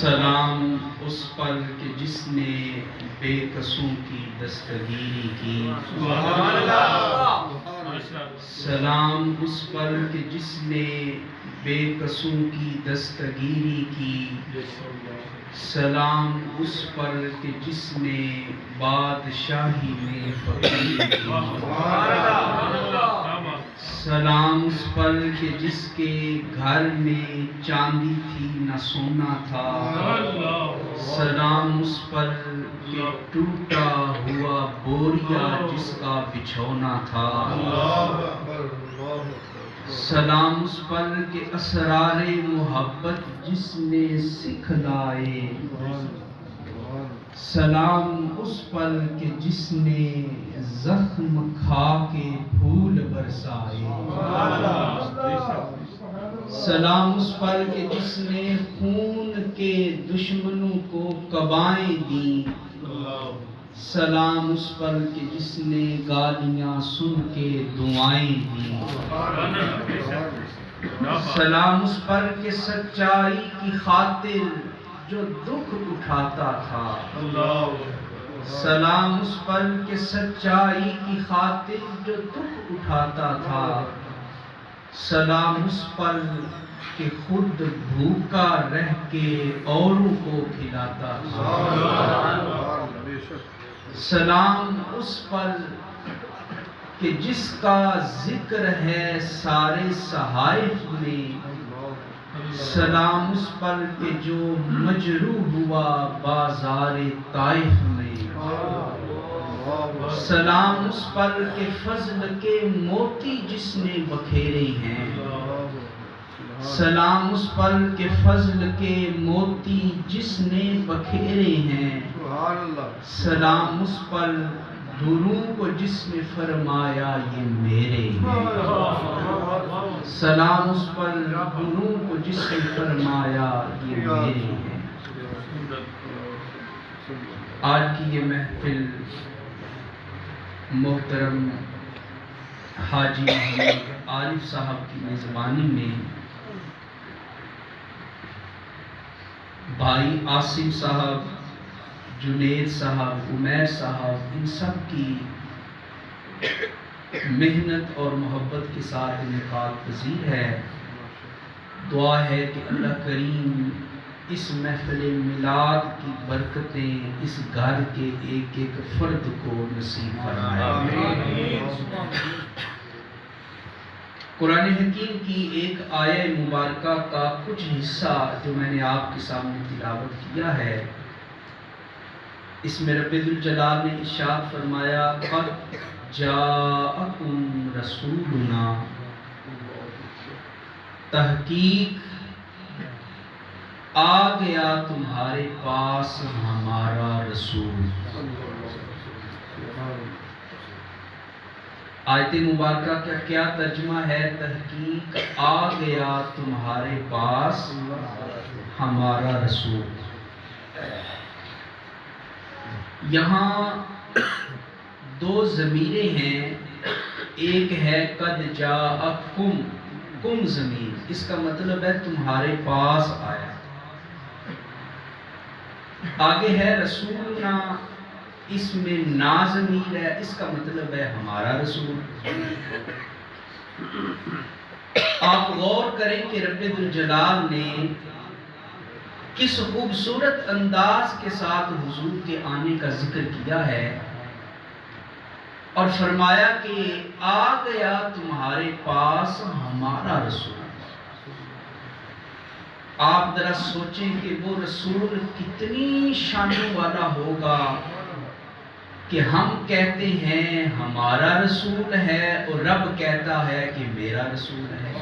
سلام اس پر کہ جس نے بے کسوں کی دستگیری کی، سلام اس پر کہ جس نے بے کسوں کی دستگیری کی، سلام اس پر کہ جس نے بادشاہی میں فقیری کی، سلام اس پر کہ جس کے گھر میں چاندی تھی نہ سونا تھا، سلام اس پر کہ ٹوٹا ہوا بوریا جس کا بچھونا تھا، سلام اس پر کہ اسرار محبت جس نے سکھلائے، سلام اس پر کہ جس نے زخم کھا کے پھول برسائے، سلام اس پر کہ جس نے خون کے دشمنوں کو قبائیں دیں، سلام اس پر کہ جس نے گالیاں سن کے دعائیں دیں، سلام اس پر کہ سچائی کی خاطر جو دکھ اٹھاتا تھا، سلام اس پر کہ سچائی کی خاطر جو دکھ اٹھاتا تھا، سلام اس پر کہ خود بھوکا رہ کے اوروں کو کھلاتا تھا، سلام اس پر کہ جس کا ذکر ہے سارے صحائف میں، سلام اس پر کہ جو مجروح ہوا بازار طائف میں، سلام اس پر کہ فضل کے موتی جس نے بکھیرے ہیں، سلام اس پر کہ فضل کے موتی جس نے بکھیرے ہیں، سلام اس پر دونوں کو جس نے فرمایا یہ میرے ہیں، سلام اس پر دونوں کو جس نے فرمایا یہ میرے ہیں۔ آج کی یہ محفل محترم حاجی محمد عارف صاحب کی میزبانی میں بھائی عاصم صاحب، جنید صاحب، عمیر صاحب، ان سب کی محنت اور محبت کے ساتھ انعقاد پذیر ہے۔ دعا ہے کہ اللہ کریم اس محفل میلاد کی برکتیں اس گھر کے ایک ایک فرد کو نصیب فرمائے۔ قرآن حکیم کی ایک آیہ مبارکہ کا کچھ حصہ جو میں نے آپ کے سامنے تلاوت کیا ہے، اس میں رب ذوالجلال نے ارشاد فرمایا قد جاءکم رسولنا، تحقیق آ گیا تمہارے پاس ہمارا رسول۔ آیت مبارکہ کا کیا ترجمہ ہے؟ تحقیق آ گیا تمہارے پاس ہمارا رسول۔ یہاں دو ضمیریں ہیں، ایک ہے قد جاءکم، کم ضمیر، اس کا مطلب ہے تمہارے پاس آیا۔ آگے ہے رسولنا، اس میں نا ضمیر ہے، اس کا مطلب ہے ہمارا رسول۔ آپ غور کریں کہ رب ذوالجلال نے کس خوبصورت انداز کے ساتھ حضور کے آنے کا ذکر کیا ہے، اور فرمایا کہ آ گیا تمہارے پاس ہمارا رسول۔ آپ ذرا سوچیں کہ وہ رسول کتنی شانوں والا ہوگا کہ ہم کہتے ہیں ہمارا رسول ہے اور رب کہتا ہے کہ میرا رسول ہے۔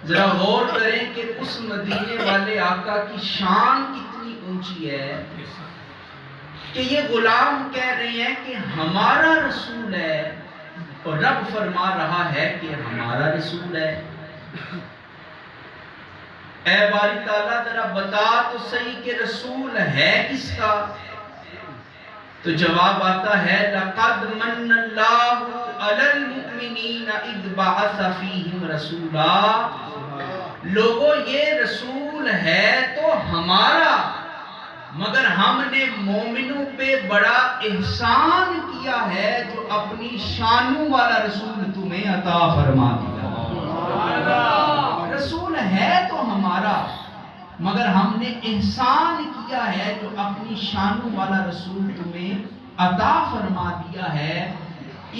ذرا غور کریں کہ اس مدینے والے آقا کی شان کتنی اونچی ہے کہ یہ غلام کہہ رہے ہیں کہ ہمارا رسول ہے اور رب فرما رہا ہے کہ ہمارا رسول ہے۔ اے باری تعالیٰ ذرا بتا تو صحیح کہ رسول ہے کس کا؟ تو جواب آتا ہے لَقَدْ مَنَّ اللَّهُ عَلَى الْمُؤْمِنِينَ المؤمنین اذ بعث فیہم رسولا، لوگوں یہ رسول ہے تو ہمارا، مگر ہم نے مومنوں پہ بڑا احسان کیا ہے جو اپنی شانوں والا رسول تمہیں عطا فرما دیا۔ رسول ہے تو ہمارا، مگر ہم نے احسان کیا ہے جو اپنی شانوں والا رسول تمہیں عطا فرما دیا ہے۔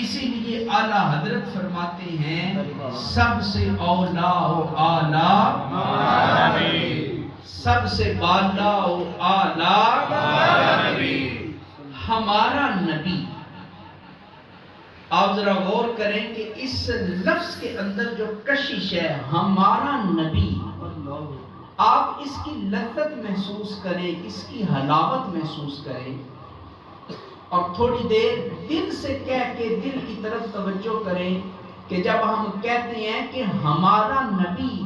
اسی لیے اعلیٰ حضرت فرماتے ہیں سب سے اولا و اعلیٰ، سب سے بالا و اعلیٰ ہمارا نبی۔ آپ ذرا غور کریں کہ اس لفظ کے اندر جو کشش ہے، ہمارا نبی، آپ اس کی لذت محسوس کریں، اس کی حلاوت محسوس کریں، اور تھوڑی دیر دل سے کہہ کے دل کی طرف توجہ کریں کہ جب ہم کہتے ہیں کہ ہمارا نبی،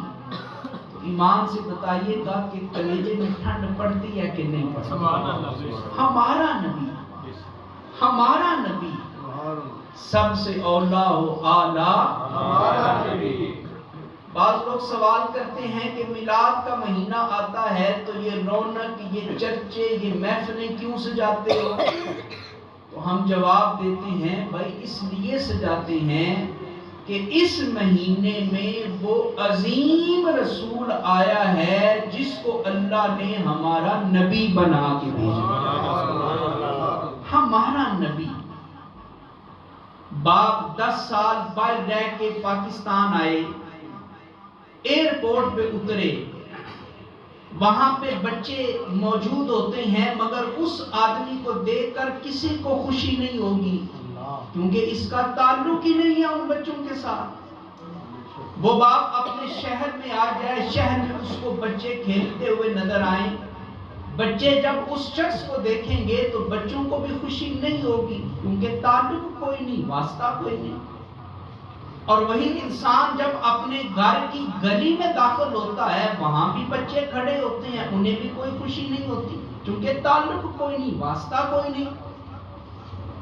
تو ایمان سے بتائیے گا کہ کلیجے میں ٹھنڈ پڑتی ہے کہ نہیں پڑتی؟ ہمارا نبی، ہمارا نبی، سب سے اولا و اعلیٰ۔ بعض لوگ سوال کرتے ہیں کہ میلاد کا مہینہ آتا ہے تو یہ رونق، یہ چرچے، یہ محفلیں کیوں سجاتے ہو؟ تو ہم جواب دیتے ہیں بھائی اس لیے سجاتے ہیں کہ اس مہینے میں وہ عظیم رسول آیا ہے جس کو اللہ نے ہمارا نبی بنا کے بھیجا۔ ہمارا نبی۔ باپ 10 سال باہر رہ کے پاکستان آئے، ایئرپورٹ پہ اترے، وہاں پہ بچے موجود ہوتے ہیں، مگر اس آدمی کو دیکھ کر کسی کو خوشی نہیں ہوگی، کیونکہ اس کا تعلق ہی نہیں ہے ان بچوں کے ساتھ۔ وہ باپ اپنے شہر میں آ جائے، شہر میں اس کو بچے کھیلتے ہوئے نظر آئیں، بچے جب اس شخص کو دیکھیں گے تو بچوں کو بھی خوشی نہیں ہوگی، کیونکہ تعلق کوئی نہیں، واسطہ کوئی نہیں۔ اور وہی انسان جب اپنے گھر کی گلی میں داخل ہوتا ہے، وہاں بھی بچے کھڑے ہوتے ہیں، انہیں بھی کوئی خوشی نہیں ہوتی، کیونکہ تعلق کوئی نہیں، واسطہ کوئی نہیں۔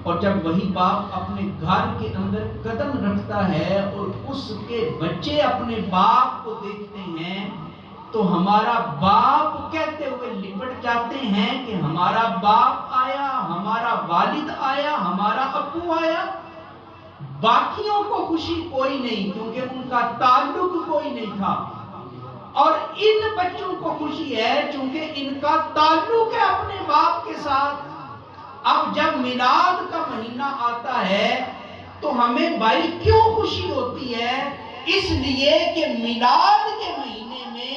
اور جب وہی باپ اپنے گھر کے اندر قدم رکھتا ہے اور اس کے بچے اپنے باپ کو دیکھتے ہیں تو ہمارا باپ کہتے ہوئے لپٹ جاتے ہیں کہ ہمارا باپ آیا، ہمارا والد آیا، ہمارا ابو آیا۔ باقیوں کو خوشی کوئی نہیں، کیونکہ ان کا تعلق کوئی نہیں تھا، اور ان بچوں کو خوشی ہے چونکہ ان کا تعلق ہے اپنے باپ کے ساتھ۔ اب جب میلاد کا مہینہ آتا ہے تو ہمیں بھائی کیوں خوشی ہوتی ہے؟ اس لیے کہ میلاد کے مہینے میں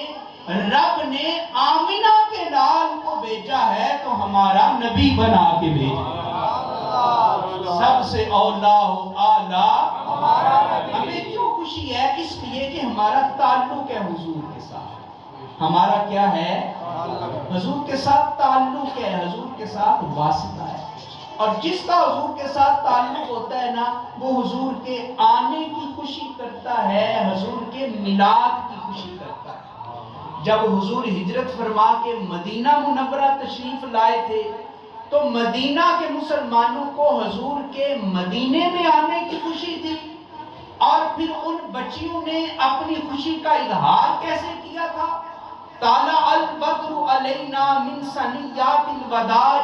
رب نے آمنہ کے لال کو بھیجا ہے تو ہمارا نبی بنا کے بھیجا۔ سب سے اولا و اعلیٰ، ہمیں کیوں خوشی ہے؟ اس لیے کہ ہمارا تعلق ہے حضور کے ساتھ۔ ہمارا کیا ہے؟ حضور کے ساتھ تعلق ہے، حضور کے ساتھ واسطہ ہے۔ اور جس کا حضور کے ساتھ تعلق ہوتا ہے نا، وہ حضور کے آنے کی خوشی کرتا ہے، حضور کے میلاد کی خوشی کرتا ہے۔ جب حضور ہجرت فرما کے مدینہ منورہ تشریف لائے تھے تو مدینہ کے مسلمانوں کو حضور کے مدینے میں آنے کی خوشی تھی، اور پھر ان بچیوں نے اپنی خوشی کا اظہار کیسے کیا تھا؟ طلع البدر علینا من ثنیات الوداع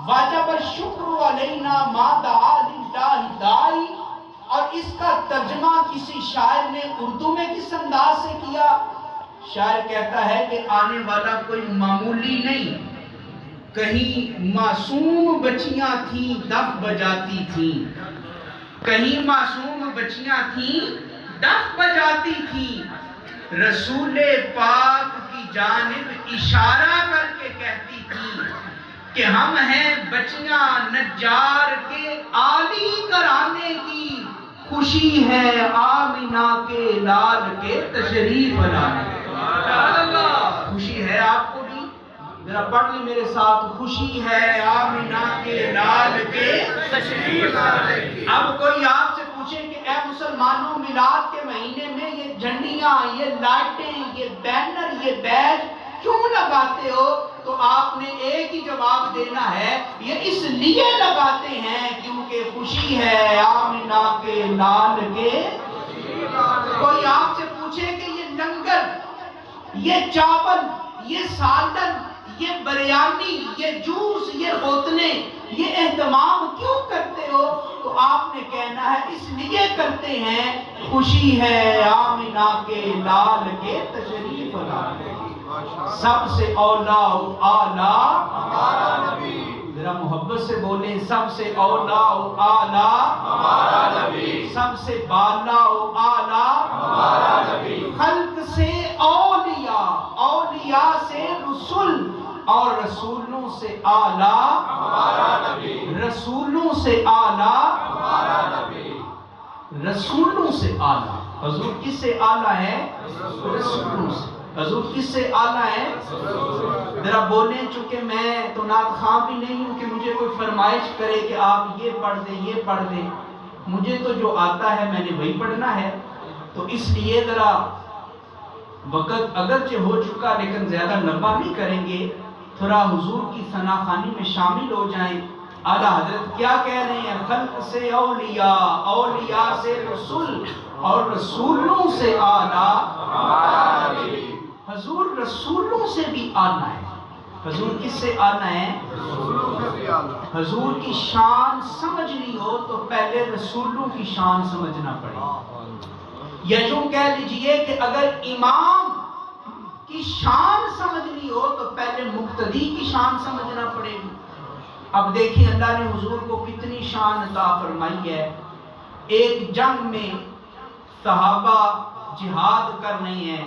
وجب الشکر علینا ما دعا للہ داعی۔ اور اس کا ترجمہ کسی شاعر نے اردو میں کس انداز سے کیا؟ شاعر کہتا ہے کہ آنے والا کوئی معمولی نہیں، کہیں معصوم بچیاں تھیں دف بجاتی تھیں، کہیں معصوم بچیاں تھیں دف بجاتی تھیں، رسول پاک کی جانب اشارہ کر کے کہتی تھیں کہ ہم ہیں بچیاں نجار کے عالی گھرانے کی، خوشی ہے آمنہ کے لال کے تشریف لانے۔ خوشی ہے آپ کو بھی؟ ذرا پڑھ لیں میرے ساتھ، خوشی ہے آمنہ کے لال کے تشریف لانے کی۔ اب کوئی آپ سے پوچھے کہ اے مسلمانوں، میلاد کے مہینے میں یہ جھنڈیاں، یہ لائٹیں، یہ بینر، یہ بیج کیوں لگاتے ہو؟ تو آپ نے ایک ہی جواب دینا ہے، یہ اس لیے لگاتے ہیں کیونکہ خوشی ہے آمنہ کے لال کے۔ کوئی آپ سے پوچھے کہ یہ لنگر، یہ چاول، یہ سالن، یہ بریانی، یہ جوس، یہ بوتلیں، یہ اہتمام کیوں کرتے ہو؟ تو آپ نے کہنا ہے اس لیے کرتے ہیں خوشی ہے آمنہ کے لال کے تشریف لائے۔ سب سے اولا و اعلیٰ ہمارا نبی، ذرا محبت سے بولیں، سب سے اولا و اعلیٰ ہمارا نبی، سب سے بالا و اعلیٰ ہمارا نبی، خلق سے اولیاء، اولیاء سے رسول، اور رسولوں سے اعلیٰ ہمارا نبی، رسولوں سے اعلیٰ ہمارا نبی، رسولوں سے اعلیٰ۔ حضور کس سے اعلیٰ ہے؟ رسولوں سے۔ حضور کس سے اعلیٰ ہے؟ ذرا بولیں، چونکہ میں تو نعت خواں بھی نہیں ہوں کہ مجھے کوئی فرمائش کرے کہ آپ یہ پڑھ دیں یہ پڑھ دیں، مجھے تو جو آتا ہے میں نے وہی پڑھنا ہے۔ تو اس لیے ذرا وقت اگرچہ ہو چکا لیکن زیادہ لمبا نہیں کریں گے، تھوڑا حضور کی ثنا خوانی میں شامل ہو جائیں۔ اعلیٰ حضرت کیا کہہ رہے ہیں؟ خلق سے اولیاء، اولیاء سے رسول، اور رسولوں سے اعلیٰ ہمارا نبی۔ حضور رسولوں سے بھی اعلیٰ ہے۔ حضور کس سے اعلیٰ ہے؟ رسولوں سے بھی اعلیٰ۔ حضور کی شان سمجھنی ہو تو پہلے رسولوں کی شان سمجھنا پڑے، یا یوں کہہ لیجئے کہ اگر امام کی شان سمجھنی ہو تو پہلے مقتدی کی شان سمجھنا پڑے گی۔ اب دیکھیں اللہ نے حضور کو کتنی شان عطا فرمائی ہے۔ ایک جنگ میں صحابہ جہاد کر رہے ہیں،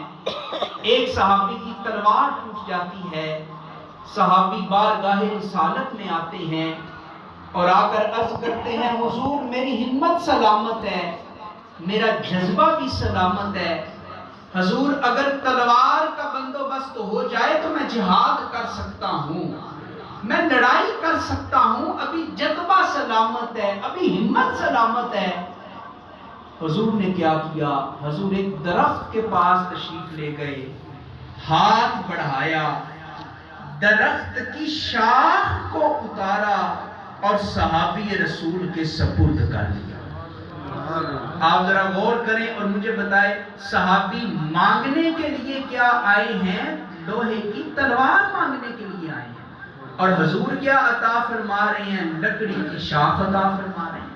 ایک صحابی کی تلوار ٹوٹ جاتی ہے، صحابی بارگاہ رسالت میں آتے ہیں اور آ کر عرض کرتے ہیں حضور میری ہمت سلامت ہے، میرا جذبہ بھی سلامت ہے، حضور اگر تلوار کا بندوبست ہو جائے تو میں جہاد کر سکتا ہوں، میں لڑائی کر سکتا ہوں، ابھی جذبہ سلامت ہے، ابھی ہمت سلامت ہے۔ حضور نے کیا کیا؟ حضور ایک درخت کے پاس تشریف لے گئے، ہاتھ بڑھایا، درخت کی شاخ کو اتارا اور صحابی رسول کے سپرد کر دیا۔ آپ ذرا غور کریں اور مجھے بتائیں صحابی مانگنے کے لیے کیا آئے ہیں؟ لوہے کی تلوار مانگنے کے لیے آئے ہیں، اور حضور کیا عطا فرما رہے ہیں؟ لکڑی کی شاخ عطا فرما رہے ہیں۔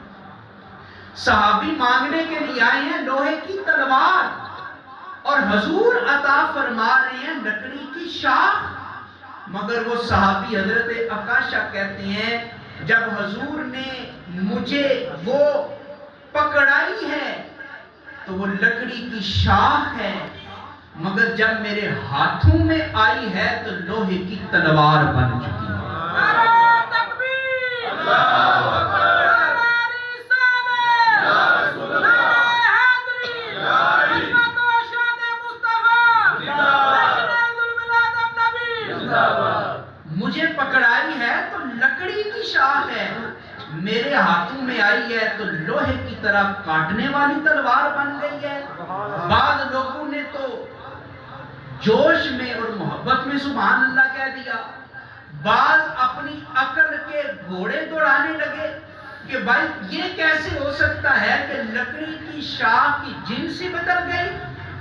صحابی مانگنے کے لیے آئے ہیں لوہے کی تلوار، اور حضور عطا فرما رہے ہیں لکڑی کی شاخ۔ مگر وہ صحابی حضرت عکاشہ کہتے ہیں جب حضور نے مجھے وہ پکڑائی ہے تو وہ لکڑی کی شاخ ہے، مگر جب میرے ہاتھوں میں آئی ہے تو لوہے کی تلوار بن چکی ہے۔ مجھے پکڑائی ہے تو لکڑی کی شاخ ہے، میرے ہاتھوں میں آئی ہے تو لوہے کی طرح کاٹنے والی تلوار بن گئی ہے۔ بعض لوگوں نے تو جوش میں اور محبت میں سبحان اللہ کہہ دیا، بعض اپنی عقل کے گھوڑے دوڑانے لگے کہ بھائی یہ کیسے ہو سکتا ہے کہ لکڑی کی شاخ کی جنس ہی بدل گئی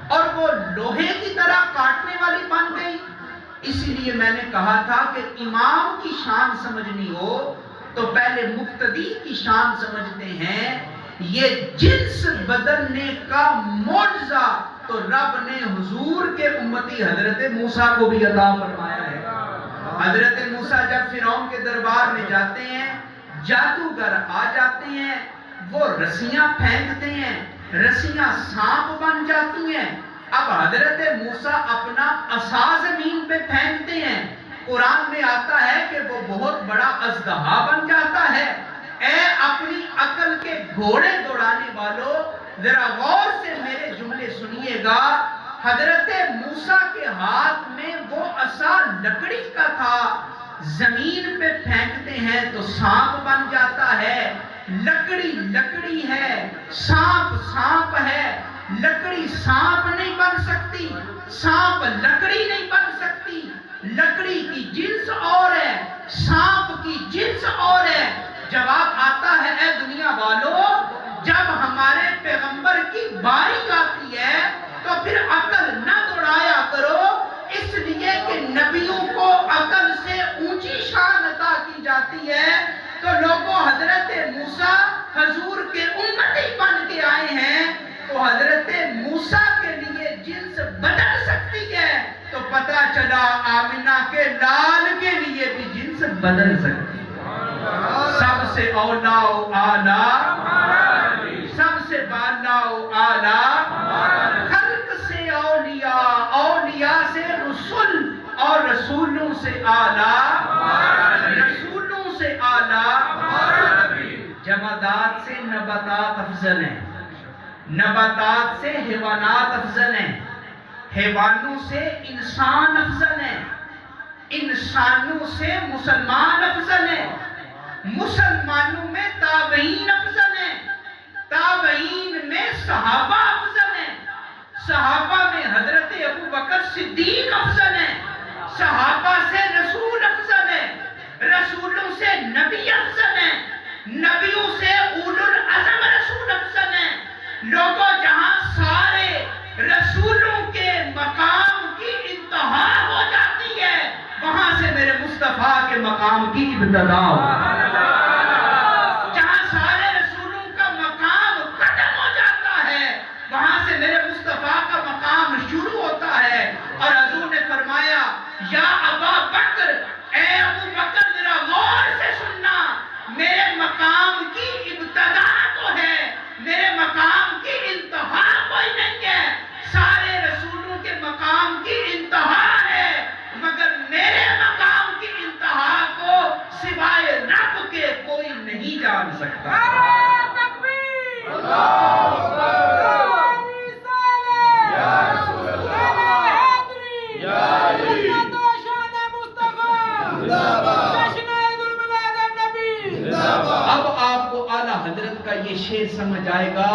اور وہ لوہے کی طرح کاٹنے والی بن گئی۔ اسی لیے میں نے کہا تھا کہ امام کی شان سمجھنی ہو تو پہلے مقتدی کی شان سمجھتے ہیں۔ یہ جنس بدلنے کا معجزہ تو رب نے حضور کے امتی حضرت موسیٰ کو بھی عطا فرمایا ہے۔ حضرت موسیٰ جب فرعون کے دربار میں جاتے ہیں، جادوگر آ جاتے ہیں، وہ رسیاں پھینکتے ہیں، رسیاں سانپ بن جاتی ہیں۔ اب حضرت موسیٰ اپنا عصا زمین پہ پھینکتے ہیں، قرآن میں آتا ہے کہ وہ بہت بڑا اژدہا بن جاتا ہے۔ اے اپنی عقل کے گھوڑے دوڑانے والوں، ذرا غور سے میرے جملے سنیے گا۔ حضرت موسیٰ کے ہاتھ میں وہ عصا لکڑی کا تھا، زمین پہ پھینکتے ہیں تو سانپ بن جاتا ہے۔ لکڑی لکڑی ہے، سانپ سانپ ہے، لکڑی سانپ نہیں بن سکتی، سانپ لکڑی نہیں بن سکتی. لکڑی کی جنس اور ہے، سانپ کی جنس اور ہے. جواب آتا ہے اے دنیا والوں، جب ہمارے پیغمبر کی باری آتی ہے تو پھر عقل نہ دوڑایا کرو، اس لیے کہ نبیوں کو عقل سے اونچی شان عطا کی جاتی ہے. تو لوگوں، حضرت موسیٰ حضور کے امتی بن کے آئے ہیں، تو حضرت موسیٰ کے لیے جنس بدل سکتی ہے، تو پتہ چلا آمنہ کے لال کے لیے بھی جنس بدل سکتی ہے. سب سے اولا و اعلیٰ، سب سے بالا و اعلیٰ، خلق سے اولیاء، اولیاء سے رسول، اور رسولوں سے اعلیٰ، رسولوں سے اعلیٰ. جمادات سے نباتات افضل ہیں، نباتات سے حیوانات افضل ہیں، حیوانوں سے انسان افضل ہیں، انسانوں سے مسلمان افضل ہیں، مسلمانوں میں تابعین افضل ہیں، تابعین میں صحابہ افضل ہیں، صحابہ میں حضرت ابو بکر صدیق افضل ہیں، صحابہ سے رسول افضل ہیں، رسولوں سے نبی افضل ہیں، نبیوں سے اولو العزم رسول افضل ہیں. لوگوں، جہاں سارے رسولوں کے مقام کی انتہا ہو جاتی ہے، وہاں سے میرے مصطفیٰ کے مقام کی ابتدا ہوتی ہے. جہاں سارے رسولوں کا مقام ختم ہو جاتا ہے، وہاں سے میرے مصطفیٰ کا مقام شروع ہوتا ہے. اور حضور نے فرمایا، یا ابا بکر، اے ابو بکر میرا غور سے سننا، میرے مقام کی ابتدا تو ہے، میرے مقام کی انتہا کوئی نہیں ہے. سارے رسولوں کے مقام کی انتہا ہے، مگر میرے مقام کی انتہا کو سوائے رب کے کوئی نہیں جان سکتا. اب آپ کو اعلیٰ حضرت کا یہ شعر سمجھ آئے گا.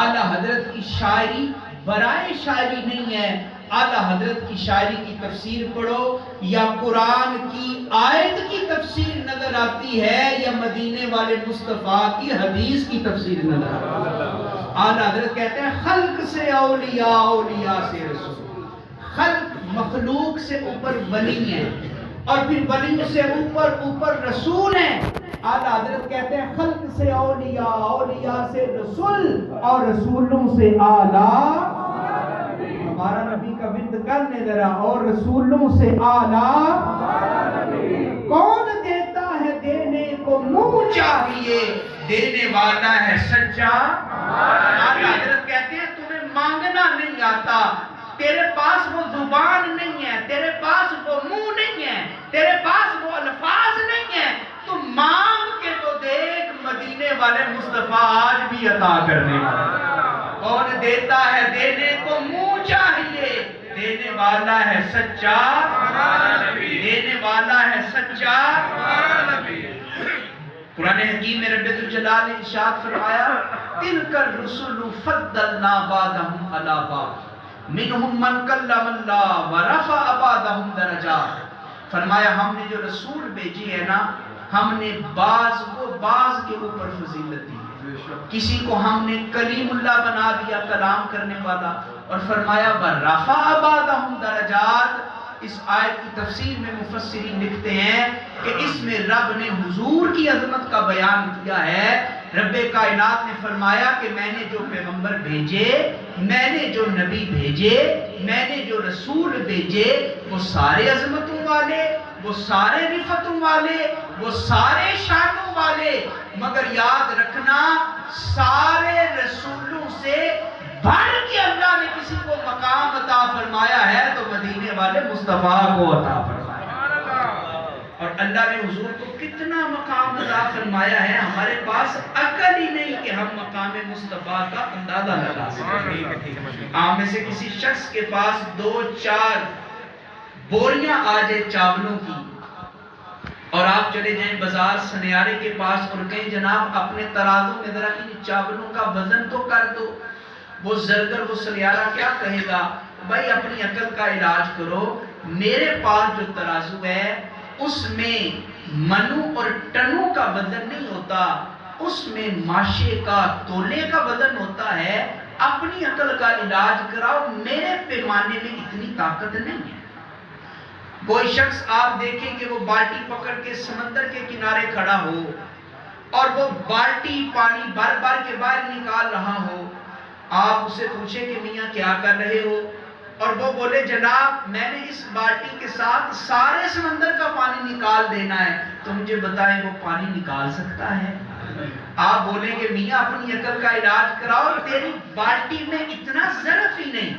اعلیٰ حضرت کی شاعری برائے شاعری نہیں ہے. اعلیٰ حضرت کی شاعری کی تفسیر پڑھو، یا قرآن کی آیت کی تفسیر نظر آتی ہے، یا مدینے والے مصطفیٰ کی حدیث کی تفسیر نظر آتی ہے. اعلیٰ حضرت کہتے ہیں خلق سے اولیاء، اولیاء سے رسول. خلق مخلوق سے اوپر ولی ہیں، اور پھر ولی سے اوپر رسول ہیں. اعلیٰ حضرت کہتے ہیں خلق سے اولیاء، اولیاء سے رسول، اور رسولوں سے اعلیٰ. ہمارا نبی کا ورد کرنے ذرا، اور رسولوں سے اعلیٰ. کون دیتا ہے دینے کو منہ چاہیے، دینے والا ہے سچا. اعلیٰ حضرت کہتے ہیں تمہیں مانگنا نہیں آتا، تیرے پاس وہ زبان نہیں ہے، تیرے پاس وہ منہ نہیں ہے، تیرے پاس وہ الفاظ نہیں ہے، تو مانگ کے تو دیکھ، مدینے والے مصطفیٰ آج بھی عطا کرنے والا. کون دیتا ہے دینے کو منہ چاہیے، دینے والا ہے سچا، دینے والا ہے سچا. قرآن حکیم میں رب الجلال نے ارشاد فرمایا، تلک الرسل فضلنا بعضهم علی بعض منہم من کلم اللہ ورفع بعضهم درجات. فرمایا ہم نے جو رسول بھیجے ہیں نا، ہم نے بعض کو بعض کے اوپر فضیلت دی ہے. کسی کو ہم نے کلیم اللہ بنا دیا، کلام کرنے والا، اور فرمایا ورفع بعضهم درجات. اس آیت کی تفسیر میں مفسرین لکھتے ہیں کہ اس میں رب نے حضور کی عظمت کا بیان کیا ہے. رب کائنات نے فرمایا کہ میں نے جو پیغمبر بھیجے، میں نے جو نبی بھیجے، میں نے جو رسول بھیجے، وہ سارے عظمتوں والے، وہ سارے رفتوں والے، وہ سارے شانوں والے. مگر یاد رکھنا، سارے رسولوں سے بڑھ کے اللہ نے کسی کو مقام عطا فرمایا ہے تو مدینے والے مصطفیٰ کو عطا فرمایا. اور اللہ نے حضور کو کتنا مقام عطا فرمایا ہے، ہمارے پاس عقل ہی نہیں کہ ہم مقام مصطفیٰ کا اندازہ لگا سکیں. آپ میں سے کسی شخص کے پاس 2-4 بوریاں آ جائے چاولوں کی، اور آپ چلے جائیں بازار سنیارے کے پاس اور کہیں جناب اپنے ترازو میں ذرا ان چاولوں کا وزن تو کر دو. وہ زرگر، وہ سنیارہ کیا کہے گا؟ بھائی اپنی عقل کا علاج کرو، میرے پاس جو ترازو ہے اس میں منو اور ٹنوں کا وزن نہیں ہوتا، اس میں ماشے کا تولے کا وزن ہوتا ہے۔ اپنی عقل کا علاج کراؤ، میرے پیمانے میں اتنی طاقت نہیں ہے۔ کوئی شخص آپ دیکھیں کہ وہ بالٹی پکڑ کے سمندر کے کنارے کھڑا ہو اور وہ بالٹی پانی بھر بھر کے باہر نکال رہا ہو، آپ اسے پوچھیں کہ میاں کیا کر رہے ہو، اور وہ بولے جناب میں نے اس بالٹی کے ساتھ سارے سمندر کا پانی نکال دینا ہے، تو مجھے بتائیں وہ پانی نکال سکتا ہے؟ آپ بولیں گے میاں اپنی عقل کا علاج کراؤ، تیری بالٹی میں اتنا ظرف ہی نہیں،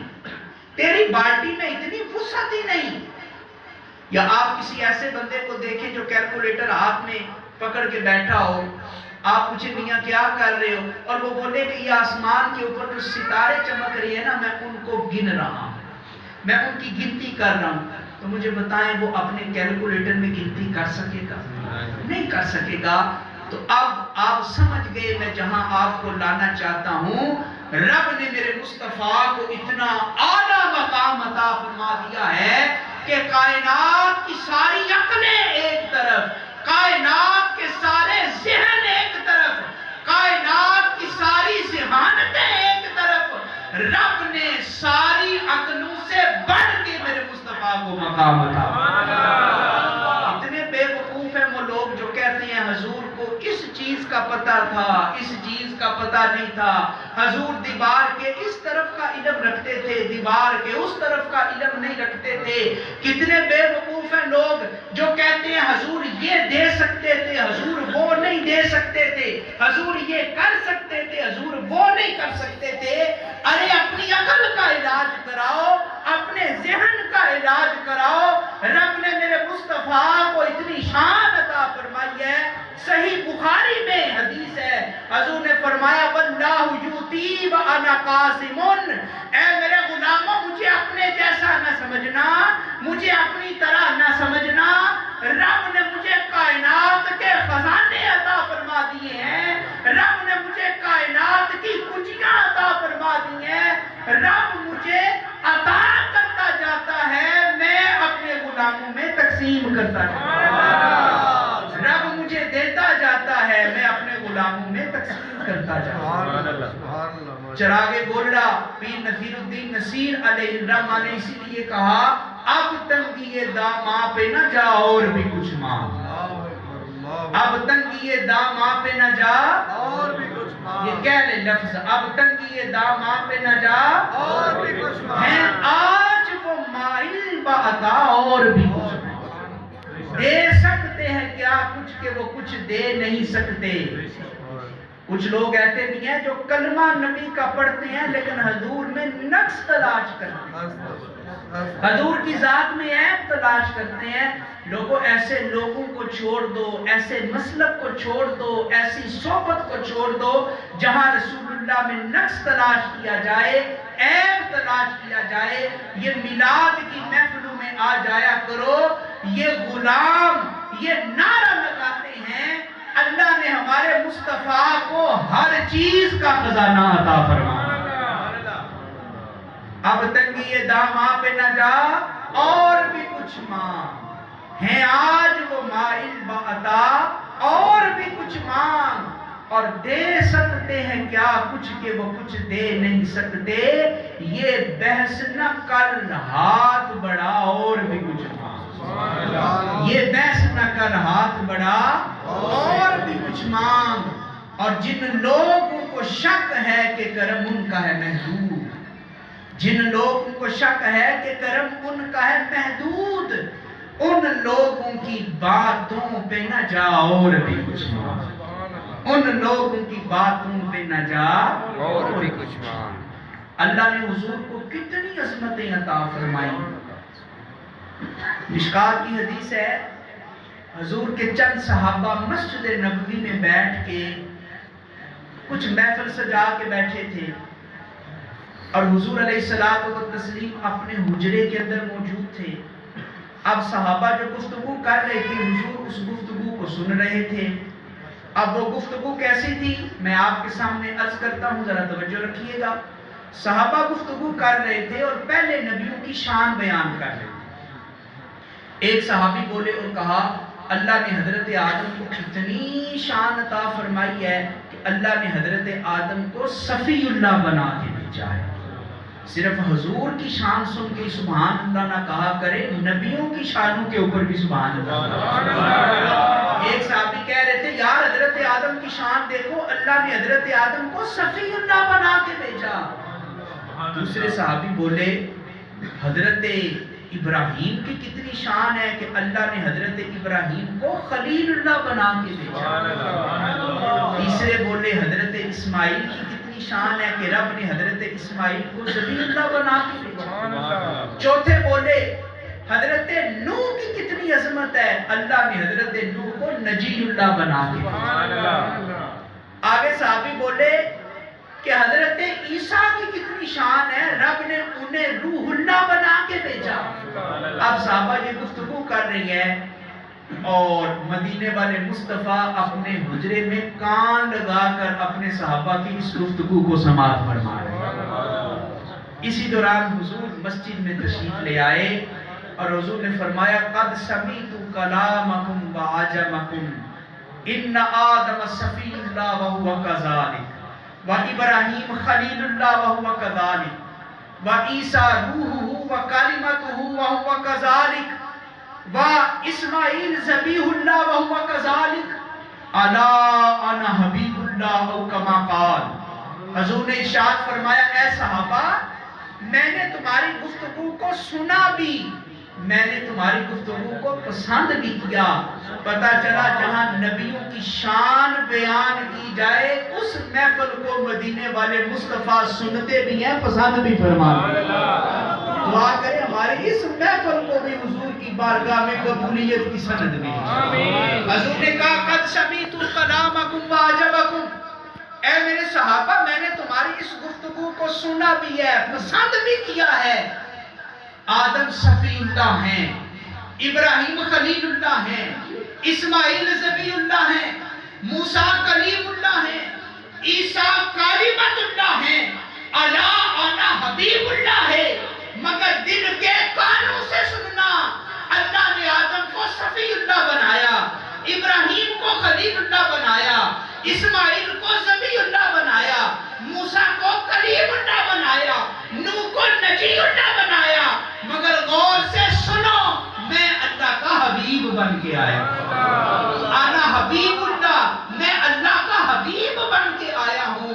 تیری بالٹی میں اتنی وسعت ہی نہیں۔ یا آپ کسی ایسے بندے کو دیکھیں جو کیلکولیٹر ہاتھ میں پکڑ کے بیٹھا ہو، آپ پوچھیں میاں کیا کر رہے ہو، اور وہ بولے کہ یہ آسمان کے اوپر جو ستارے چمک رہی ہے نا میں ان کو گن رہا ہوں، میں ان کی گنتی کر رہا ہوں، تو مجھے بتائیں وہ اپنے کیلکولیٹر میں گنتی کر سکے گا؟ نہیں کر سکے گا۔ تو اب آپ سمجھ گئے میں جہاں آپ کو لانا چاہتا ہوں، رب نے میرے مصطفیٰ کو اتنا اعلیٰ مقام عطا فرما دیا ہے کہ کائنات کی ساری عقلیں ایک طرف، کائنات کے سارے ذہن ایک طرف، کائنات کی ساری ذہانتیں ایک طرف، رب نے ساری عقلوں سے بڑھ کے میرے مصطفیٰ کو مقام عطا فرمایا۔ اتنے بے وقوف ہیں وہ لوگ جو کہتے ہیں حضور کو اس چیز کا پتہ تھا، اس چیز کا پتہ نہیں تھا، حضور دیوار کے اس طرف کا علم رکھتے تھے، دیوار کے اس طرف کا علم نہیں رکھتے تھے۔ کتنے بے وقوف ہیں لوگ جو کہتے ہیں حضور یہ دے سکتے تھے، حضور وہ نہیں دے سکتے تھے، حضور یہ کر سکتے تھے، حضور وہ نہیں کر سکتے تھے۔ ارے اپنی عقل کا علاج کراؤ، اپنے ذہن کا علاج کراؤ۔ رب نے میرے مصطفیٰ کو اتنی شان عطا فرمائی ہے، صحیح بخاری میں حدیث ہے، حضور نے فرمایا واللہ یؤتی وانا قاسم، اے میرے غلاموں مجھے اپنے جیسا نہ سمجھنا، مجھے اپنی طرح نہ سمجھنا، رب نے مجھے کائنات کے خزانے عطا فرما دیے ہیں، رب نے مجھے کائنات کی کنجیاں عطا فرما دی ہیں، رب مجھے عطا کرتا جاتا ہے، میں اپنے غلاموں میں تقسیم کرتا جاتا ہوں، رب مجھے دیتا جاتا ہے، میں اپنے غلاموں میں تقسیم کرتا جاتا ہوں۔ چراغ گولڑا پیر نذیر الدین نصیر علیہ الرحمہ نے اسی لیے کہا اب تنگی داماں پہ نہ جا اور بھی کچھ مانگ، اب تنگی داماں پہ نہ جا اور بھی کچھ مانگ، یہ کہہ لے لفظ اب تنگی داماں پہ نہ جا اور بھی کچھ مانگ، ہیں آج وہ مائل بعطا اور بھی کچھ مانگ، دے سکتے ہیں کیا کچھ کہ وہ کچھ دے نہیں سکتے۔ کچھ لوگ ایسے بھی ہیں جو کلمہ نبی کا پڑھتے ہیں لیکن حضور میں نقص تلاش کرتے ہیں، حضور کی ذات میں عیب تلاش کرتے ہیں۔ لوگوں ایسے لوگوں کو چھوڑ دو، ایسے مسلک کو چھوڑ دو، ایسی صحبت کو چھوڑ دو جہاں رسول اللہ میں نقص تلاش کیا جائے، عیب تلاش کیا جائے۔ یہ میلاد کی محفلوں میں آ جایا کرو، یہ غلام یہ نعرہ لگاتے ہیں اللہ نے ہمارے مصطفیٰ کو ہر چیز کا خزانہ عطا فرمایا، اب تنگی داماں پہ نہ جا اور بھی کچھ مانگ، ہیں آج وہ مائل بعطا اور بھی کچھ مانگ، اور دے سکتے ہیں کیا کچھ کہ وہ کچھ دے نہیں سکتے، یہ بحث نہ کر ہاتھ بڑھا اور بھی کچھ مانگ، یہ بحث نہ کر ہاتھ بڑھا اور بھی کچھ مانگ۔ اور جن لوگوں کو شک ہے کہ کرم ان کا ہے محدود، جن لوگوں کو شک ہے کہ کرم ان کا ہے محدود، ان لوگوں کی باتوں پہ نہ جا اور بھی کچھ مانگ، ان لوگوں کی باتوں پہ نہ جا اور بھی کچھ مانگ۔ اللہ نے حضور کو کتنی عظمتیں عطا فرمائی۔ مشکات کی حدیث ہے، حضور کے چند صحابہ مسجد نبوی میں بیٹھ کے کچھ محفل سجا کے بیٹھے تھے، اور حضور علیہ الصلوۃ والتسلیم اپنے حجرے کے اندر موجود تھے۔ اب صحابہ جو گفتگو کر رہے تھے حضور اس گفتگو کو سن رہے تھے۔ اب وہ گفتگو کیسی تھی میں آپ کے سامنے عرض کرتا ہوں، ذرا توجہ رکھیے گا۔ صحابہ گفتگو کر رہے تھے اور پہلے نبیوں کی شان بیان کر رہے تھے، ایک صحابی بولے اور کہا اللہ نے حضرت آدم کو اتنی شان عطا فرمائی ہے کہ اللہ نے حضرت آدم کو صفی اللہ بنا کے بھیجا ہے. صرف حضور کی شان سن کے سبحان اللہ نہ کہا کرے، نبیوں کی شانوں کے اوپر بھی سبحان اللہ. ایک صحابی کہہ رہے تھے یار حضرت آدم کی شان دیکھو، اللہ نے حضرت آدم کو صفی اللہ بنا کے بھیجا. دوسرے صحابی بولے حضرت ابراہیم کی کتنی شان ہے کہ اللہ نے حضرت ابراہیم کو خلیل اللہ بنا کے بھیجا. تیسرے بولے حضرت اسماعیل کی کتنی شان ہے کہ رب نے حضرت اسماعیل کو ذبیح اللہ بنا کے بھیجا. چوتھے بولے حضرت نوح کی کتنی عظمت ہے، اللہ نے حضرت نوح کو نجی اللہ بنا کے بھیجا. آگے صحابی بولے کہ حضرت عیسیٰ کی کتنی شان ہے، رب نے انہیں روح اللہ بنا کے بھیجا. اب صحابہ یہ گفتگو کر رہی ہے اور مدینے والے مصطفیٰ اپنے حجرے میں کان لگا کر اپنے صحابہ کی اس گفتگو کو سماعت فرما رہے ہیں. اسی دوران حضور مسجد میں تشریف لے آئے اور حضور نے فرمایا قد سمیت کلامکم وعجمکم ان آدم صفی اللہ وہو کذالک وابراہیم خلیل اللہ وہو کذالک وعیسیٰ روحہ وکلمتہ وہو کذالک واسماعیل ذبیح اللہ وہو کذالک الا انا حبیب اللہ او کما قال. حضور نے ارشاد فرمایا اے صحابہ میں نے تمہاری گفتگو کو سنا بھی، میں نے تمہاری گفتگو کو پسند بھی کیا. پتہ چلا جہاں نبیوں کی شان بیان کی جائے اس محفل کو مدینے والے مصطفیٰ سنتے بھی ہیں، پسند بھی فرماتے ہیں. دعا کریں ہماری اس محفل کو بھی حضور کی بارگاہ میں قبولیت کی سند بھی. حضور نے کہا قد سمیت کلامکم واعجبکم، اے میرے صحابہ میں نے تمہاری اس گفتگو کو سنا بھی ہے، پسند بھی کیا ہے. آدم صفی اللہ ہیں، ابراہیم خلیل اللہ ہیں، اسماعیل ذبیح اللہ ہیں، موسیٰ کلیم اللہ ہیں، عیسیٰ کلمت اللہ ہیں، الا انا حبیب اللہ ہے. مگر دل کے کانوں سے سننا، اللہ نے آدم کو صفی اللہ بنایا، ابراہیم کو خلیل اللہ بنایا، اسماعیل کو ذبیح اللہ بنایا، موسیٰ کو کلیم اللہ بنایا، نوح کو نجی اللہ بنایا. مگر غور سے سنو میں اللہ کا حبیب بن کے آیا، انا حبیب اللہ، میں اللہ کا حبیب بن کے آیا ہوں.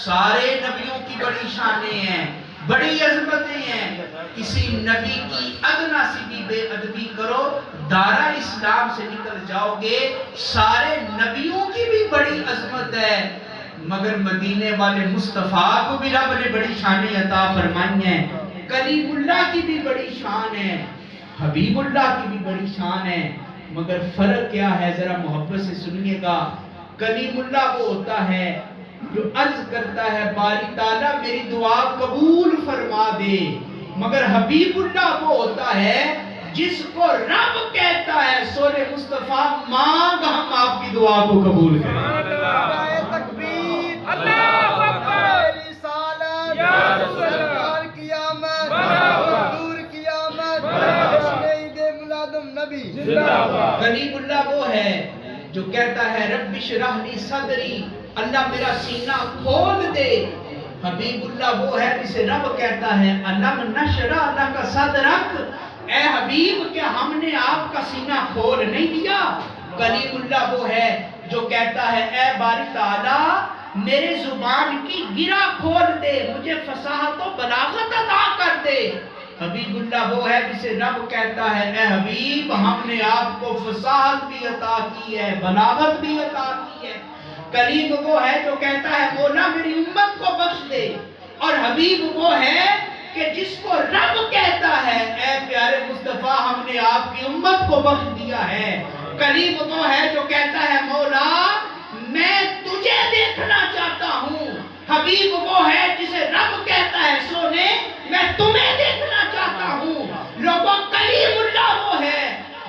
سارے نبیوں کی بڑی شانیں ہیں، بڑی عظمتیں ہیں. کسی نبی کی ادنا سی بھی بے ادبی کرو دائرہ اسلام سے نکل جاؤ گے. سارے نبیوں کی بھی بڑی عظمت ہے مگر مدینے والے مصطفیٰ کو بھی رب نے بڑی شانیں عطا فرمائی ہیں. کلیم اللہ کی بھی بڑی شان ہے، حبیب اللہ کی بھی بڑی شان ہے. مگر فرق کیا ہے ذرا محبت سے سنیے گا. کلیم اللہ وہ ہوتا ہے جو عرض کرتا ہے باری تعالیٰ میری دعا قبول فرما دے. مگر حبیب اللہ وہ ہوتا ہے جس کو رب کہتا ہے سورہ مصطفیٰ مانگ ہم آپ کی دعا کو قبول کریں. تکبیر اللہ اکبر رسالت یا سرکار کی آمد حضور کی آمد جشن عید میلاد النبی زندہ باد. کلیم اللہ وہ ہے جو کہتا ہے رب اشرح لی صدری، اللہ میرا سینہ کھول دے. حبیب اللہ وہ ہے جسے رب کہتا ہے علم نشرح اللہ کا صدرک، اے حبیب کیا ہم نے آپ کا سینہ کھول نہیں دیا. کلیم اللہ وہ ہے جو کہتا ہے اے باری تعالیٰ میرے زبان کی گرہ کھول دے، مجھے فصاحت و بلاغت عطا کر دے. حبیب اللہ وہ ہے جسے رب کہتا ہے اے حبیب ہم نے آپ کو فصاحت بھی عطا کی ہے، بلاغت بھی عطا کی ہے. کلیم وہ ہے جو کہتا ہے مولا میری امت کو بخش دے. اور حبیب وہ ہے کہ جس کو رب کہتا ہے اے پیارے مصطفیٰ ہم نے آپ کی امت کو بخش دیا ہے. کلیم وہ ہے جو کہتا ہے مولا میں تجھے دیکھنا چاہتا ہوں. حبیب وہ ہے جسے رب کہتا ہے سونے میں تمہیں دیکھنا چاہتا ہوں. لوگوں کلیم اللہ وہ ہے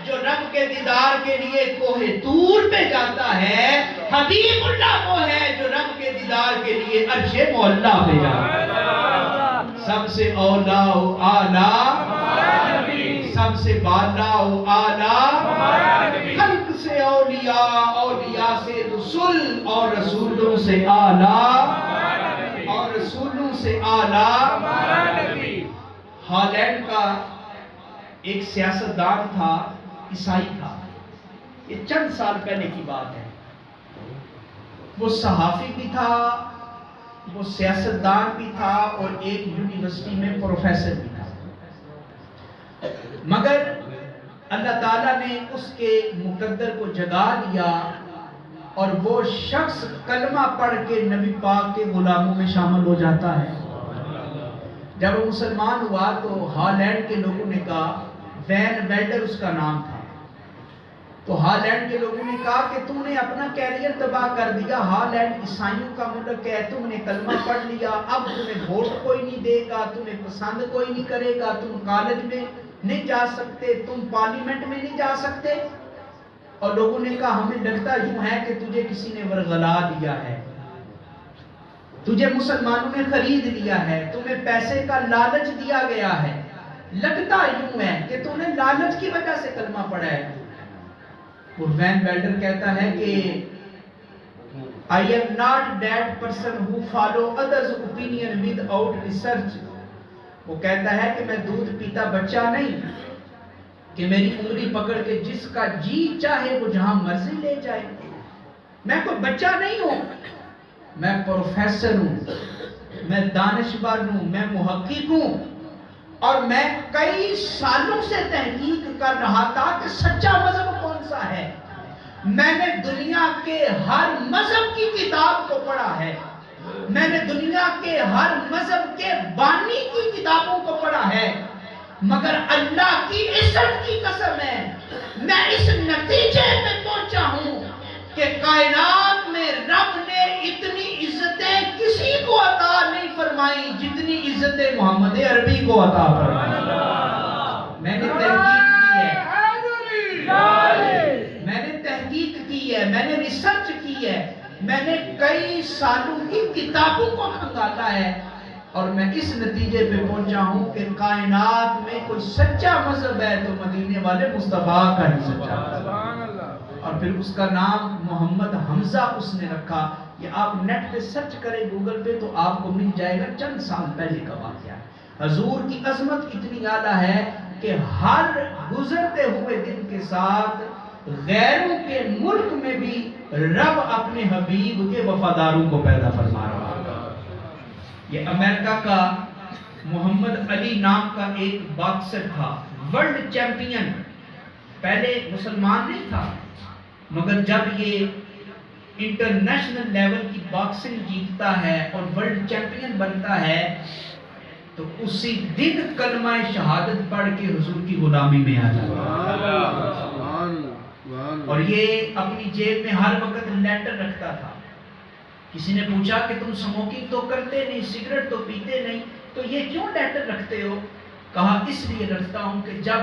جو رب کے دیدار کے لیے کوہ طور پہ جاتا ہے. حبیب اللہ وہ ہے جو رب کے دیدار کے لیے عرش معلیٰ پہ جاتا ہے. سب سے اولا و اعلیٰ، سب سے بالا و اور رسولوں سے اعلیٰ اور رسولوں سے اعلیٰ ہالینڈ کا ایک سیاستدان تھا، عیسائی تھا، یہ چند سال پہلے کی بات ہے۔ وہ صحافی بھی تھا، وہ سیاستدان بھی تھا اور ایک یونیورسٹی میں پروفیسر بھی تھا، مگر اللہ تعالیٰ نے اس کے مقدر کو جگا دیا اور وہ شخص کلمہ پڑھ کے نبی پاک کے غلاموں میں شامل ہو جاتا ہے۔ جب وہ مسلمان ہوا تو ہالینڈ کے لوگوں نے کہا، وین ویلڈر اس کا نام تھا، تو ہالینڈ کے لوگوں نے کہا کہ تم نے اپنا کیریئر تباہ کر دیا، ہالینڈ عیسائیوں کا ملک ہے، تم نے کلمہ پڑھ لیا، اب تمہیں ووٹ کوئی نہیں دے گا، تمہیں پسند کوئی نہیں کرے گا، تم کالج میں نہیں جا سکتے، تم پارلیمنٹ میں نہیں جا سکتے۔ اور لوگوں نے کہا ہمیں لگتا یوں ہے کہ تجھے کسی نے ورغلا دیا ہے، تجھے مسلمانوں نے خرید لیا ہے، تمہیں پیسے کا لالچ دیا گیا ہے، لگتا یوں ہے کہ تم نے لالچ کی وجہ سے کلمہ پڑھا ہے۔ اور وین ویلڈر کہتا ہے کہ I am not that person who follow others' opinion without research۔ وہ کہتا ہے کہ میں دودھ پیتا بچہ نہیں کہ میری انگلی پکڑ کے جس کا جی چاہے وہ جہاں مرضی لے جائے۔ میں کوئی بچہ نہیں ہوں، میں پروفیسر ہوں، میں دانشور ہوں، میں محقق ہوں، اور میں کئی سالوں سے تحقیق کر رہا تھا کہ سچا مذہب کون سا ہے۔ میں نے دنیا کے ہر مذہب کی کتاب کو پڑھا ہے، میں نے دنیا کے ہر مذہب کے بانی کی کتابوں کو پڑھا ہے، مگر اللہ کی عزت کی قسم ہے میں اس نتیجے میں پہنچا ہوں کہ کائنات میں رب نے اتنی عزتیں کسی کو عطا نہیں فرمائی جتنی عزتیں محمد عربی کو عطا فرمائی۔ میں نے تحقیق کی ہے، میں نے ریسرچ کی ہے، میں نے کئی سالوں کی کتابوں کو کھنگالا ہے، اور میں اس نتیجے پہ پہنچا ہوں کہ کائنات میں کوئی سچا مذہب ہے تو مدینے والے مصطفیٰ کا ہی سچا مذہب، اور پھر اس کا نام محمد حمزہ اس نے رکھا۔ یہ آپ نیٹ پہ سرچ کریں گوگل پہ تو آپ کو مل جائے گا، چند سال پہلے کا واقعہ ہے۔ حضور کی عظمت اتنی اعلیٰ ہے کہ ہر گزرتے ہوئے دن کے ساتھ غیروں کے ملک میں بھی رب اپنے حبیب کے وفاداروں کو پیدا فرما رہا ہے۔ یہ امریکہ کا محمد علی نام کا ایک باکسر تھا، ورلڈ چیمپئن، پہلے مسلمان نہیں تھا، مگر جب یہ انٹرنیشنل لیول کی باکسنگ جیتتا ہے اور ورلڈ چیمپئن بنتا ہے تو اسی دن کلمہ شہادت پڑھ کے حضور کی غلامی میں آ جاتا ہے۔ اور یہ اپنی جیب میں ہر وقت لیٹر رکھتا تھا۔ کسی نے پوچھا کہ تم سموکنگ تو کرتے نہیں، سگریٹ تو پیتے نہیں، تو یہ کیوں لیٹر رکھتے ہو؟ کہا اس لیے رکھتا ہوں کہ جب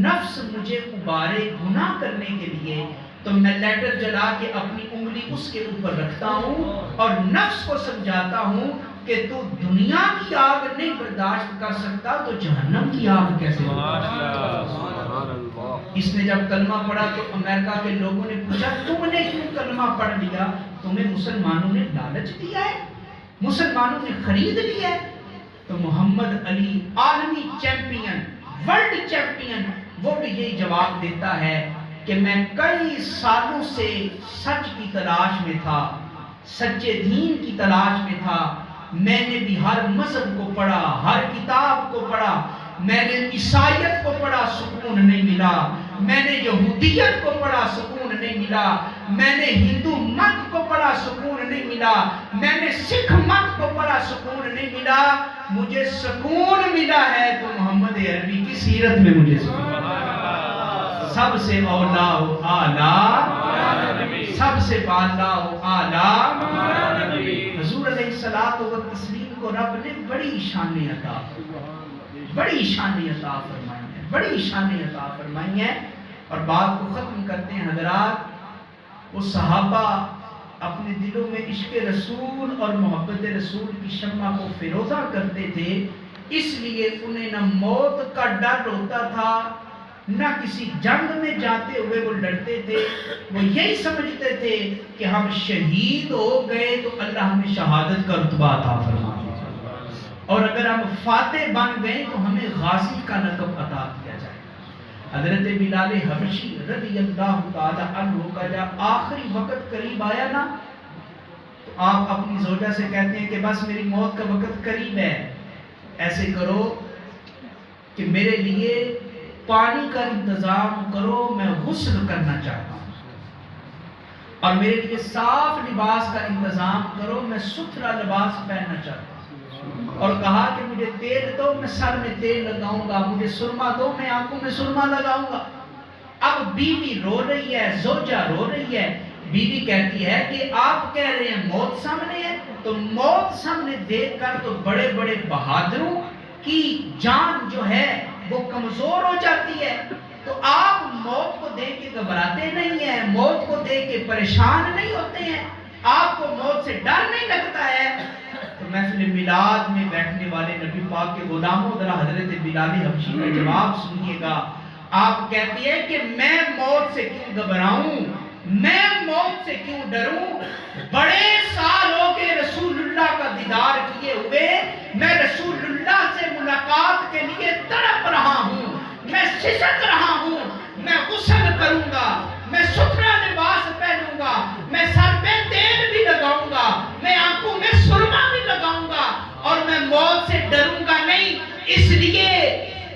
نفس مجھے ابارے گناہ کرنے کے لیے تو میں لیٹر جلا کے اپنی انگلی اس کے اوپر رکھتا ہوں اور نفس کو سمجھاتا ہوں کہ تو دنیا کی آگ نہیں برداشت کر سکتا تو جہنم کی آگ کیسے برداشت کر سکتا؟ اس نے جب کلمہ پڑھا تو امریکہ کے لوگوں نے پوچھا تم نے کیوں کلمہ پڑھ لیا؟ تمہیں مسلمانوں نے لالچ دیا ہے، مسلمانوں نے خرید لیا ہے؟ تو محمد علی عالمی چیمپئن، ورلڈ چیمپئن، وہ بھی یہی جواب دیتا ہے کہ میں کئی سالوں سے سچ کی تلاش میں تھا، سچے دین کی تلاش میں تھا، میں نے بھی ہر مذہب کو پڑھا، ہر کتاب کو پڑھا، میں نے عیسائیت کو پڑھا، سکون نہیں ملا، میں نے یہودیت کو پڑھا، سکون نہیں ملا، میں نے ہندو مت کو پڑھا، سکون نہیں ملا، میں نے سکھ مت کو پڑھا، سکون نہیں ملا، مجھے سکون ملا ہے تو محمد عربی کی سیرت میں مجھے سکون ملا۔ سب سے اولا و اعلیٰ، سب سے بالا و اعلیٰ حضور علیہ السلام کو رب نے بڑی شانیں عطا فرمائی، بڑی شانیں عطا فرمائی ہیں، بڑی شانیں عطا فرمائی ہیں۔ اور بات کو ختم کرتے ہیں حضرات، وہ صحابہ اپنے دلوں میں عشق رسول اور محبت رسول کی شمع کو فروزہ کرتے تھے، اس لیے انہیں نہ موت کا ڈر ہوتا تھا نہ کسی جنگ میں جاتے ہوئے وہ لڑتے تھے. وہ یہی سمجھتے تھے کہ ہم شہید ہو گئے تو اللہ ہمیں شہادت کا رتبہ عطا فرما دے گا، اور اگر ہم فاتح بن گئے تو ہمیں غازی کا لقب عطا کیا جائے. حضرت بلال حبشی رضی اللہ تعالی عنہ کا جب آخری وقت قریب آیا نا، تو آپ اپنی زوجہ سے کہتے ہیں کہ بس میری موت کا وقت قریب ہے، ایسے کرو کہ میرے لیے پانی کا انتظام کرو، میں غسل کرنا چاہتا ہوں، اور میرے لیے صاف لباس کا انتظام کرو، میں ستھرا لباس پہننا چاہتا ہوں. اور کہا کہ مجھے تیل دو، میں سر میں تیل لگاؤں گا، مجھے سرما دو، میں آنکھوں میں سرما لگاؤں گا. اب بیوی رو رہی ہے، زوجہ رو رہی ہے. بیوی کہتی ہے کہ آپ کہہ رہے ہیں موت سامنے ہے، تو موت سامنے دیکھ کر تو بڑے بڑے بہادروں کی جان جو ہے وہ کمزور ہو جاتی ہے، تو آپ موت کو دیکھ کے گھبراتے نہیں ہیں، موت کو دیکھ کے پریشان نہیں ہوتے ہیں، آپ کو موت سے ڈر نہیں لگتا ہے. تو محفل میلاد میں بیٹھنے والے نبی پاک کے غلاموں ذرا حضرت بلال حبشی کا جواب سنیے گا. آپ کہتی ہیں کہ میں موت سے کیوں گھبراؤں، میں موت سے کیوں ڈروں، بڑے سال ہو گئے رسول اللہ کا دیدار کیے ہوئے، میں رسول اللہ سے ملاقات کے لیے تڑپ رہا ہوں، میں سسک رہا ہوں، میں غسل کروں گا، میں ستھرا لباس پہنوں گا، میں سر پہ تیل بھی لگاؤں گا، میں آنکھوں میں سرما بھی لگاؤں گا، اور میں موت سے ڈروں گا نہیں. اس لیے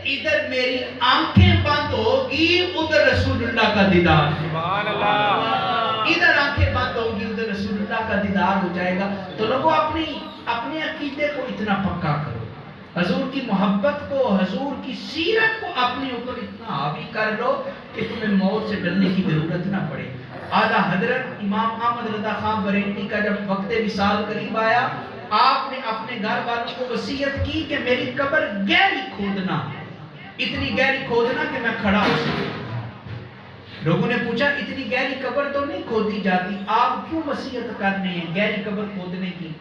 ادھر میری آنکھیں بند ہوگی، ادھر رسول اللہ کا دیدار. سبحان اللہ. ادھر آنکھیں بند ہوگی، ادھر رسول اللہ کا دیدار ہو جائے گا. تو لوگوں اپنے عقیدے کو اتنا پکا کرو، حضور کی محبت کو، حضور کی سیرت کو اپنے اوپر اتنا حاوی کر لو کہ تمہیں موت سے ڈرنے کی ضرورت نہ پڑے. اعلیٰ حضرت امام احمد رضا خان بریلوی کا جب وقت وصال قریب آیا، آپ نے اپنے گھر والوں کو وصیت کی کہ میری قبر گہری کھودنا، اتنی گہری کھودنا کہ میں کھڑا ہو سکوں. لوگوں نے پوچھا اتنی گہری قبر تو نہیں کھودی جاتی، آپ کیوں وصیت کرنے ہیں گہری قبر کھودنے کی؟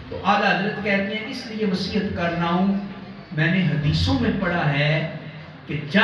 تو اعلیٰ حضرت کہتے ہیں اس لیے وصیت کرنا ہوں، میں نے حدیثوں میں پڑھا ہے کہ جب